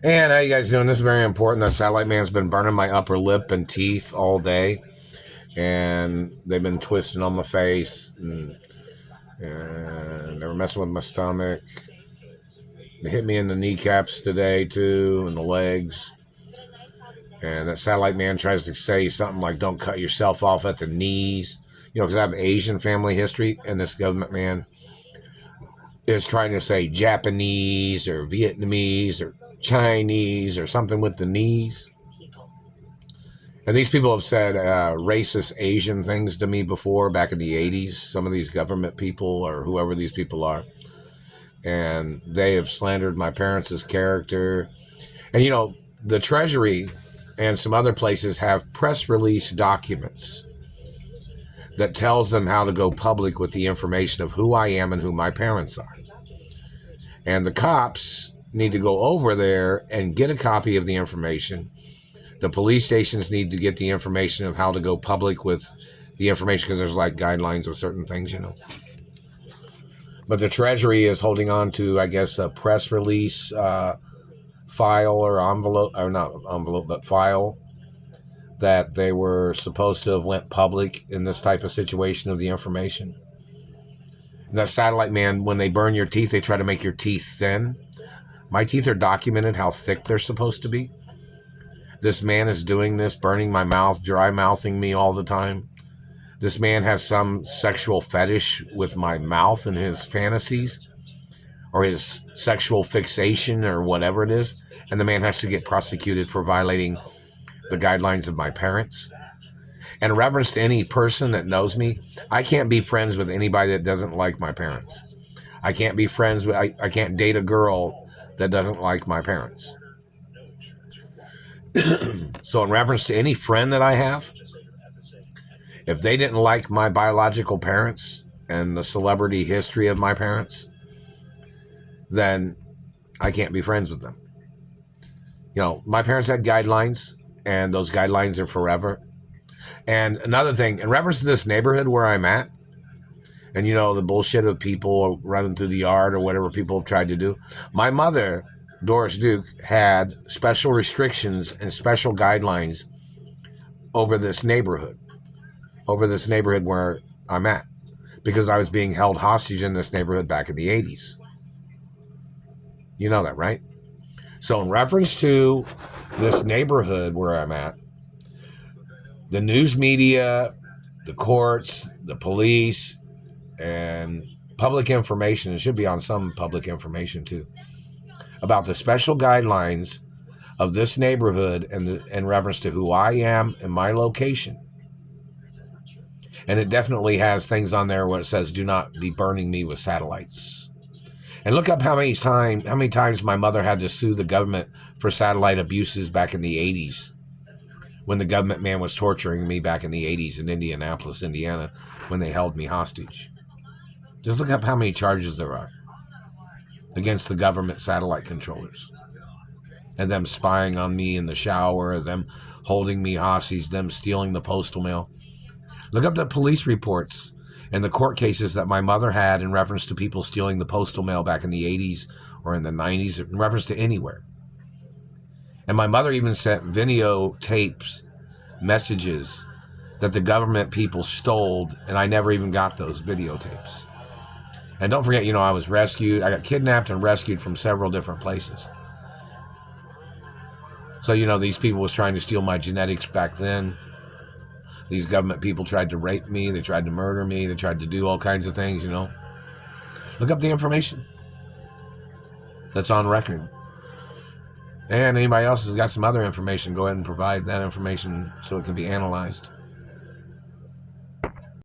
And how you guys doing? This is very important. That satellite man's been burning my upper lip and teeth all day, and they've been twisting on my face, and they were messing with my stomach. They hit me in the kneecaps today too, and the legs. And that satellite man tries to say something like, "Don't cut yourself off at the knees," because I have Asian family history, and this government man is trying to say Japanese or Vietnamese or Chinese or something with the knees. And these people have said racist Asian things to me before, back in the 80s, some of these government people or whoever these people are. And they have slandered my parents' character. And, the Treasury and some other places have press release documents that tells them how to go public with the information of who I am and who my parents are. And the cops need to go over there and get a copy of the information. The police stations need to get the information of how to go public with the information, because there's like guidelines of certain things, But the Treasury is holding on to, I guess, a press release file or envelope, or not envelope, but file that they were supposed to have went public in this type of situation of the information. And that satellite man, when they burn your teeth, they try to make your teeth thin. My teeth are documented how thick they're supposed to be. This man is doing this, burning my mouth, dry mouthing me all the time. This man has some sexual fetish with my mouth and his fantasies, or his sexual fixation, or whatever it is. And the man has to get prosecuted for violating the guidelines of my parents. And in reference to any person that knows me, I can't be friends with anybody that doesn't like my parents. I can't be friends with, I can't date a girl that doesn't like my parents. So in reference to any friend that I have, if they didn't like my biological parents and the celebrity history of my parents, then I can't be friends with them. My parents had guidelines, and those guidelines are forever. And another thing, in reference to this neighborhood where I'm at, and the bullshit of people running through the yard or whatever people have tried to do, my mother, Doris Duke, had special restrictions and special guidelines over this neighborhood where I'm at, because I was being held hostage in this neighborhood back in the 80s. You know that, right? So in reference to this neighborhood where I'm at, the news media, the courts, the police, and public information, it should be on some public information too, about the special guidelines of this neighborhood and in reference to who I am and my location. And it definitely has things on there where it says, "Do not be burning me with satellites." And look up how many times my mother had to sue the government for satellite abuses back in the 80s, when the government man was torturing me back in the 80s in Indianapolis, Indiana, when they held me hostage. Just look up how many charges there are against the government satellite controllers, and them spying on me in the shower, them holding me hostage, them stealing the postal mail. Look up the police reports and the court cases that my mother had in reference to people stealing the postal mail back in the 80s or in the 90s, in reference to anywhere. And my mother even sent video tapes, messages that the government people stole, and I never even got those videotapes. And don't forget, I was rescued. I got kidnapped and rescued from several different places. So, these people was trying to steal my genetics back then. These government people tried to rape me. They tried to murder me. They tried to do all kinds of things, Look up the information that's on record. And anybody else has got some other information, go ahead and provide that information so it can be analyzed.